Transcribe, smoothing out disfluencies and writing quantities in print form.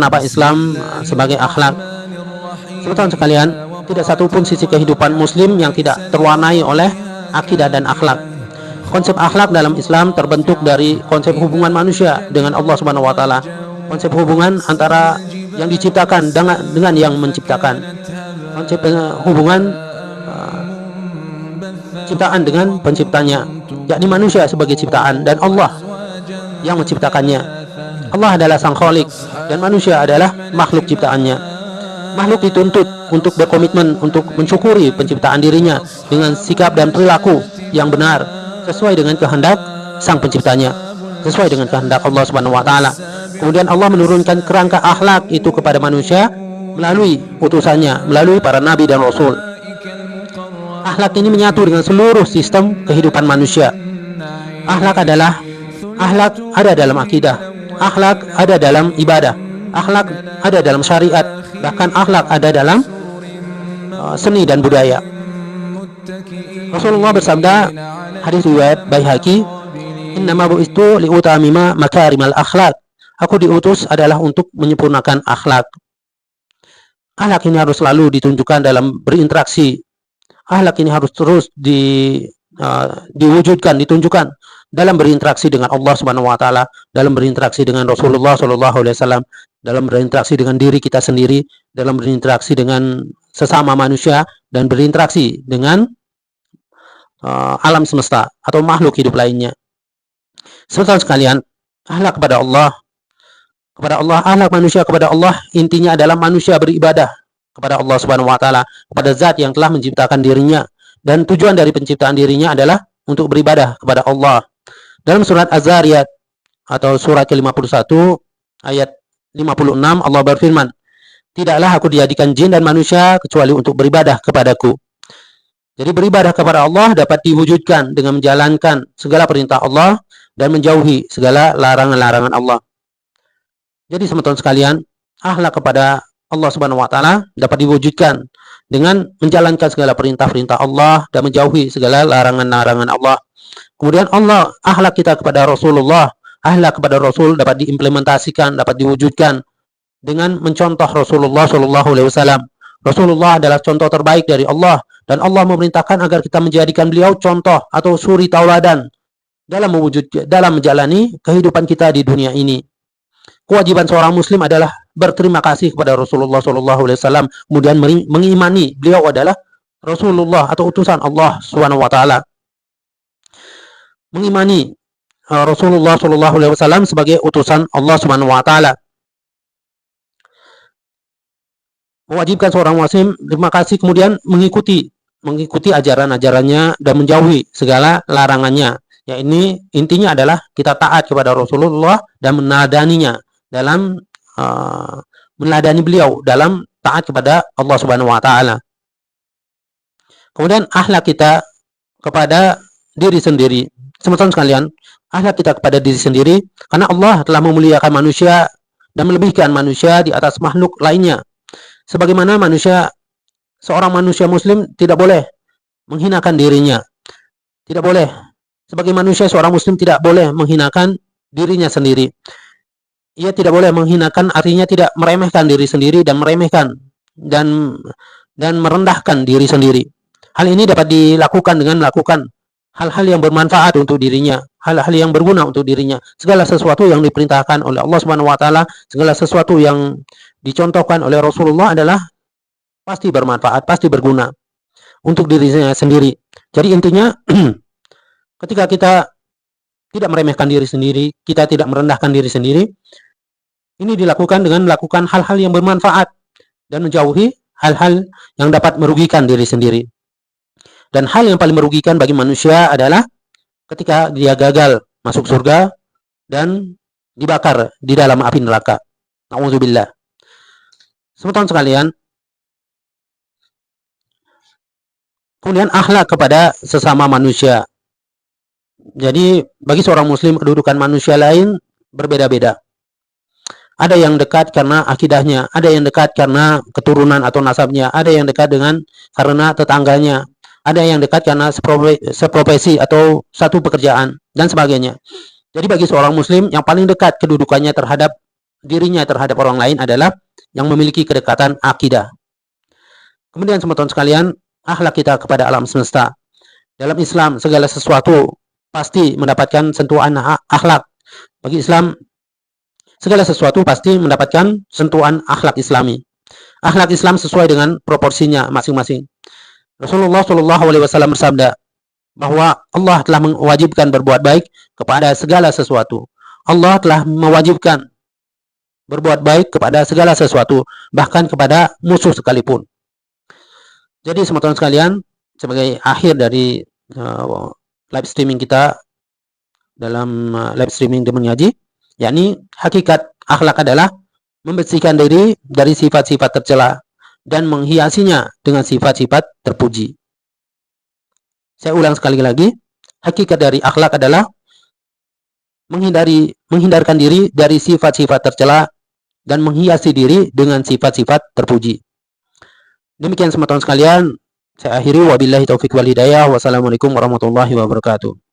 Kenapa Islam sebagai akhlak? Teman-teman sekalian, tidak satupun sisi kehidupan Muslim yang tidak terwarnai oleh akidah dan akhlak. Konsep akhlak dalam Islam terbentuk dari konsep hubungan manusia dengan Allah Subhanahu wa taala. Konsep hubungan antara yang diciptakan dengan yang menciptakan. Konsep hubungan ciptaan dengan penciptanya, yakni manusia sebagai ciptaan dan Allah yang menciptakannya. Allah adalah sang khalik dan manusia adalah makhluk ciptaannya. Makhluk dituntut untuk berkomitmen untuk mensyukuri penciptaan dirinya dengan sikap dan perilaku yang benar sesuai dengan kehendak sang penciptanya, sesuai dengan kehendak Allah Subhanahu wa taala. Kemudian Allah menurunkan kerangka akhlak itu kepada manusia melalui utusannya, melalui para nabi dan rasul. Akhlak ini menyatu dengan seluruh sistem kehidupan manusia. Akhlak ada dalam akidah, akhlak ada dalam ibadah, akhlak ada dalam syariat, bahkan akhlak ada dalam seni dan budaya. Rasulullah bersabda, hadis riwayat Baihaqi, "Innama bu'istu liutamima makarimal akhlak." Aku diutus adalah untuk menyempurnakan akhlak. Akhlak ini harus selalu ditunjukkan dalam berinteraksi. Akhlak ini harus terus diwujudkan, ditunjukkan dalam berinteraksi dengan Allah Subhanahu wa taala, dalam berinteraksi dengan Rasulullah sallallahu alaihi wasallam, dalam berinteraksi dengan diri kita sendiri, dalam berinteraksi dengan sesama manusia, dan berinteraksi dengan alam semesta atau makhluk hidup lainnya. Saudara sekalian, akhlak kepada Allah, akhlak manusia kepada Allah intinya adalah manusia beribadah kepada Allah Subhanahu wa taala, kepada zat yang telah menciptakan dirinya, dan tujuan dari penciptaan dirinya adalah untuk beribadah kepada Allah. Dalam surat Az-Zariyat atau surat ke-51 ayat 56 Allah berfirman, "Tidaklah aku dijadikan jin dan manusia kecuali untuk beribadah kepadaku." Jadi beribadah kepada Allah dapat diwujudkan dengan menjalankan segala perintah Allah dan menjauhi segala larangan-larangan Allah. Jadi teman-teman sekalian, akhlak kepada Allah Subhanahu wa taala dapat diwujudkan dengan menjalankan segala perintah-perintah Allah dan menjauhi segala larangan-larangan Allah. Kemudian akhlak kita kepada Rasulullah, akhlak kepada Rasul dapat diimplementasikan, dapat diwujudkan dengan mencontoh Rasulullah sallallahu alaihi wasallam. Rasulullah adalah contoh terbaik dari Allah dan Allah memerintahkan agar kita menjadikan beliau contoh atau suri tauladan dalam menjalani kehidupan kita di dunia ini. Kewajiban seorang muslim adalah berterima kasih kepada Rasulullah SAW, kemudian mengimani beliau adalah Rasulullah atau utusan Allah Subhanahu wa taala. Mengimani Rasulullah SAW sebagai utusan Allah Subhanahu wa taala. Mewajibkan seorang muslim terima kasih, kemudian mengikuti ajaran-ajarannya dan menjauhi segala larangannya. Ya, ini intinya adalah kita taat kepada Rasulullah dan meneladaninya dalam meneladani beliau dalam taat kepada Allah Subhanahu wa taala. Kemudian akhlak kita kepada diri sendiri. Teman-teman sekalian, akhlak kita kepada diri sendiri karena Allah telah memuliakan manusia dan melebihkan manusia di atas makhluk lainnya. Sebagaimana seorang manusia muslim tidak boleh menghinakan dirinya. Tidak boleh. Sebagai manusia, seorang muslim tidak boleh menghinakan dirinya sendiri. Ia tidak boleh menghinakan, artinya tidak meremehkan diri sendiri dan meremehkan dan merendahkan diri sendiri. Hal ini dapat dilakukan dengan melakukan hal-hal yang bermanfaat untuk dirinya, hal-hal yang berguna untuk dirinya. Segala sesuatu yang diperintahkan oleh Allah Subhanahu wa taala, segala sesuatu yang dicontohkan oleh Rasulullah adalah pasti bermanfaat, pasti berguna untuk dirinya sendiri. Jadi intinya ketika kita tidak meremehkan diri sendiri, kita tidak merendahkan diri sendiri, ini dilakukan dengan melakukan hal-hal yang bermanfaat dan menjauhi hal-hal yang dapat merugikan diri sendiri. Dan hal yang paling merugikan bagi manusia adalah ketika dia gagal masuk surga dan dibakar di dalam api neraka. Na'udzubillah. Teman-teman sekalian, kemudian akhlak kepada sesama manusia. Jadi bagi seorang muslim kedudukan manusia lain berbeda-beda. Ada yang dekat karena akidahnya, ada yang dekat karena keturunan atau nasabnya, ada yang dekat karena tetangganya, ada yang dekat karena seprofesi atau satu pekerjaan dan sebagainya. Jadi bagi seorang muslim yang paling dekat kedudukannya terhadap dirinya terhadap orang lain adalah yang memiliki kedekatan akidah. Kemudian teman-teman sekalian, akhlak kita kepada alam semesta. Dalam Islam, segala sesuatu pasti mendapatkan sentuhan akhlak. Bagi Islam, segala sesuatu pasti mendapatkan sentuhan akhlak Islami. Akhlak Islam sesuai dengan proporsinya masing-masing. Rasulullah Shallallahu Alaihi Wasallam bersabda bahwa Allah telah mewajibkan berbuat baik kepada segala sesuatu. Allah telah mewajibkan berbuat baik kepada segala sesuatu, bahkan kepada musuh sekalipun. Jadi teman-teman sekalian, sebagai akhir dari live streaming kita dalam live streaming Demen Ngaji, yakni hakikat akhlak adalah membersihkan diri dari sifat-sifat tercela dan menghiasinya dengan sifat-sifat terpuji. Saya ulang sekali lagi, hakikat dari akhlak adalah menghindarkan diri dari sifat-sifat tercela dan menghiasi diri dengan sifat-sifat terpuji. Demikian teman-teman sekalian, saya akhiri, wabillahi taufik wal hidayah. Wassalamualaikum warahmatullahi wabarakatuh.